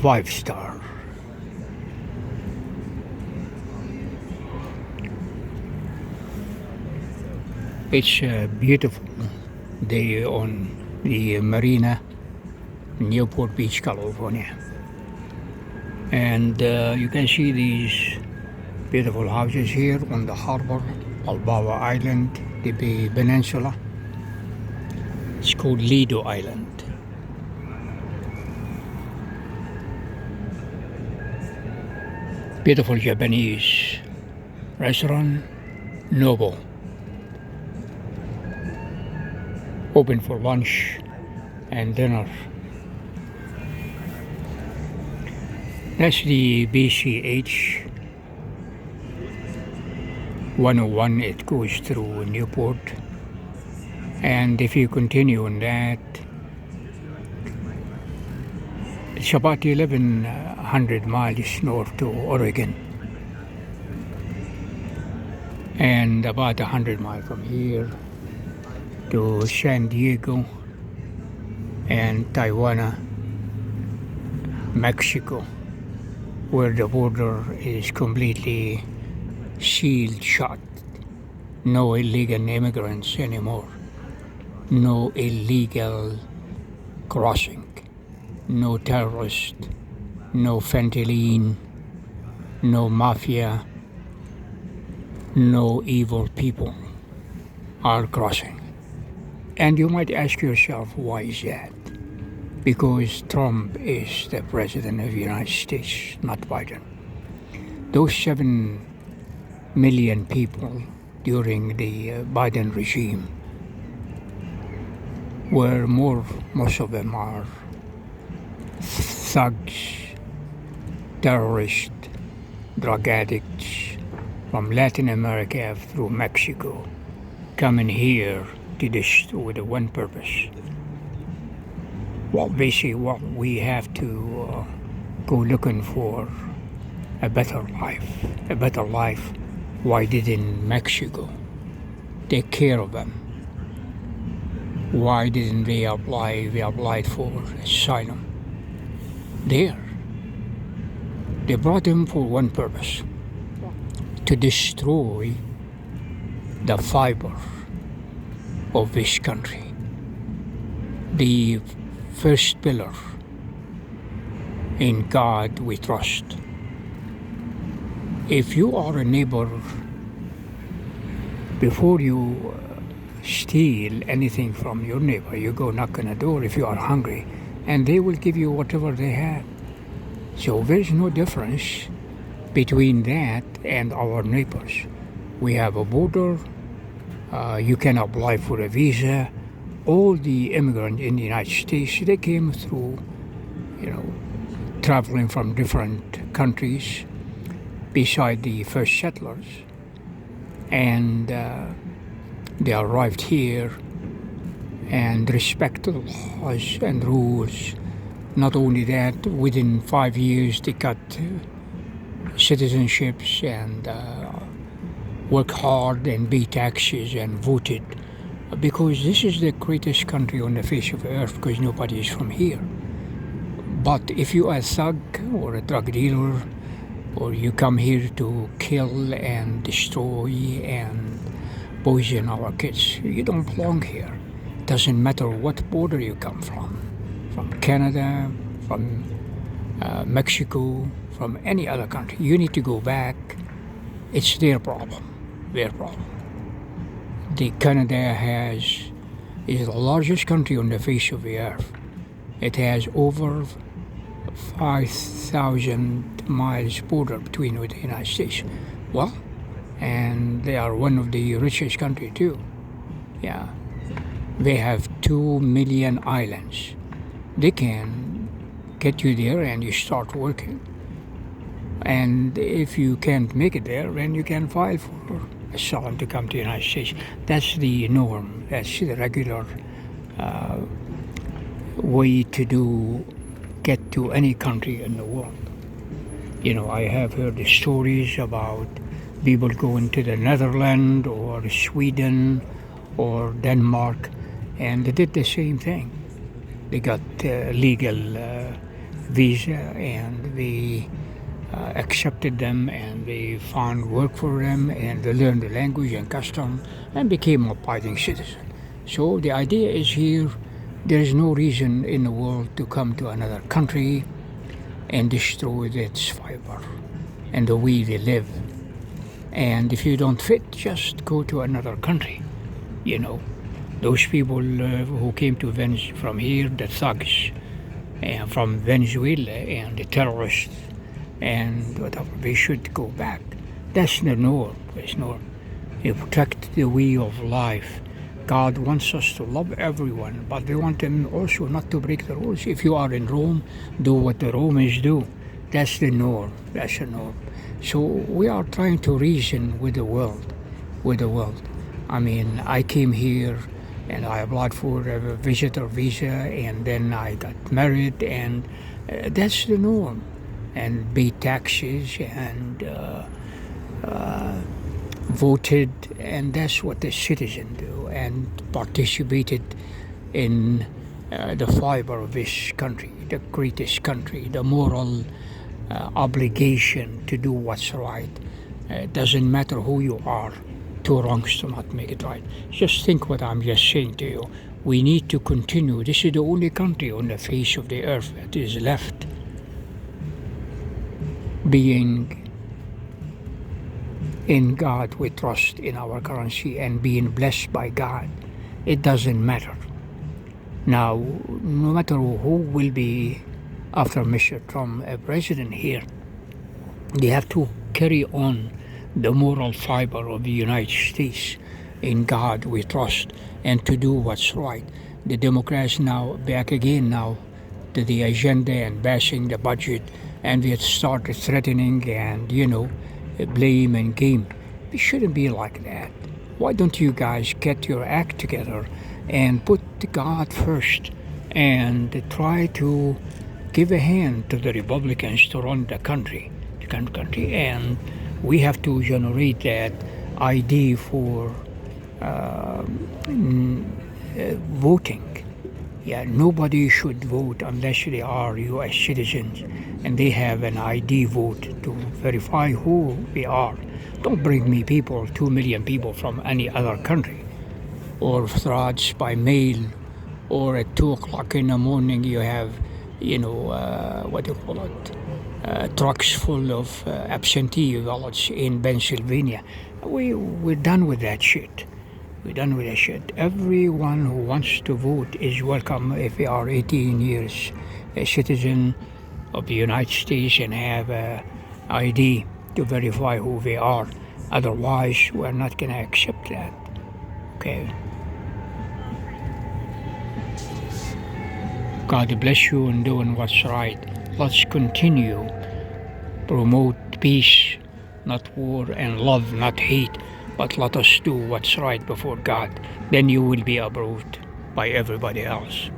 5-star. It's a beautiful day on the marina, Newport Beach, California. And you can see these beautiful houses here on the harbor, Balboa Island, the Bay Peninsula. It's called Lido Island. Beautiful Japanese restaurant, Nobu. Open for lunch and dinner. That's the BCH 101. It goes through Newport. And if you continue on that, it's about 1,100 miles north to Oregon. And about 100 miles from here to San Diego and Tijuana, Mexico, where the border is completely sealed shut. No illegal immigrants anymore. No illegal crossing. No terrorist. No fentanyl. No mafia. No evil people are crossing. And you might ask yourself, why is that? Because Trump is the president of the United States, not Biden. Those 7 million people during the Biden regime were most of them are thugs, terrorists, drug addicts from Latin America through Mexico coming here to destroy with one purpose. Well, basically, we have to go looking for a better life. A better life. Why didn't Mexico take care of them? Why didn't they apply? They applied for asylum. There. They brought them for one purpose: to destroy the fiber of this country. The first pillar, in God we trust. If you are a neighbor, before you steal anything from your neighbor, you go knock on the door if you are hungry, and they will give you whatever they have. So there's no difference between that and our neighbors. We have a border. You can apply for a visa. All the immigrants in the United States, they came through, traveling from different countries beside the first settlers. And they arrived here and respect the laws and rules. Not only that, within 5 years they got citizenships and work hard and pay taxes and voted, because this is the greatest country on the face of the earth, because nobody is from here. But if you are a thug or a drug dealer, or you come here to kill and destroy and poison our kids, you don't belong here. Doesn't matter what border you come from Canada, from Mexico, from any other country. You need to go back. It's their problem. Canada is the largest country on the face of the earth. It has over 5,000 miles border between with the United States. Well, and they are one of the richest countries too. Yeah, they have 2 million islands. They can get you there and you start working. And if you can't make it there, then you can file for asylum to come to the United States. That's the norm. That's the regular way to get to any country in the world. I have heard the stories about people going to the Netherlands or Sweden or Denmark, and they did the same thing. They got legal visa, and we accepted them, and they found work for them, and they learned the language and custom and became abiding citizens. So the idea is here, there is no reason in the world to come to another country and destroy its fiber and the way they live. And if you don't fit, just go to another country. You know, those people who came to from here, the thugs, and from Venezuela, and the terrorists, and whatever, they should go back. That's the norm. It's norm. You protect the way of life. God wants us to love everyone, but we want them also not to break the rules. If you are in Rome, do what the Romans do. That's the norm. That's the norm. So we are trying to reason with the world. I mean, I came here and I applied for a visitor visa, and then I got married, and that's the norm. And pay taxes and voted, and that's what the citizens do, and participated in the fiber of this country, the greatest country, the moral obligation to do what's right. It doesn't matter who you are. Two wrongs do not make it right. Just think what I'm just saying to you. We need to continue. This is the only country on the face of the earth that is left being in God. We trust in our currency and being blessed by God. It doesn't matter. Now, no matter who will be after Mr. Trump a president here, they have to carry on the moral fiber of the United States. In God we trust, and to do what's right. The Democrats now back again now to the agenda and bashing the budget, and we started threatening and blame and game. It shouldn't be like that. Why don't you guys get your act together and put God first and try to give a hand to the Republicans to run the country, and we have to generate that ID for voting. Yeah, nobody should vote unless they are U.S. citizens and they have an ID vote to verify who they are. Don't bring me 2 million people from any other country, or frauds by mail, or at 2 o'clock in the morning you have, trucks full of absentee ballots in Pennsylvania. We're done with that shit. Everyone who wants to vote is welcome if they are 18 years a citizen of the United States and have a ID to verify who they are. Otherwise, we're not going to accept that. Okay. God bless you in doing what's right. Let's continue. Promote peace, not war, and love, not hate. But let us do what's right before God. Then you will be approved by everybody else.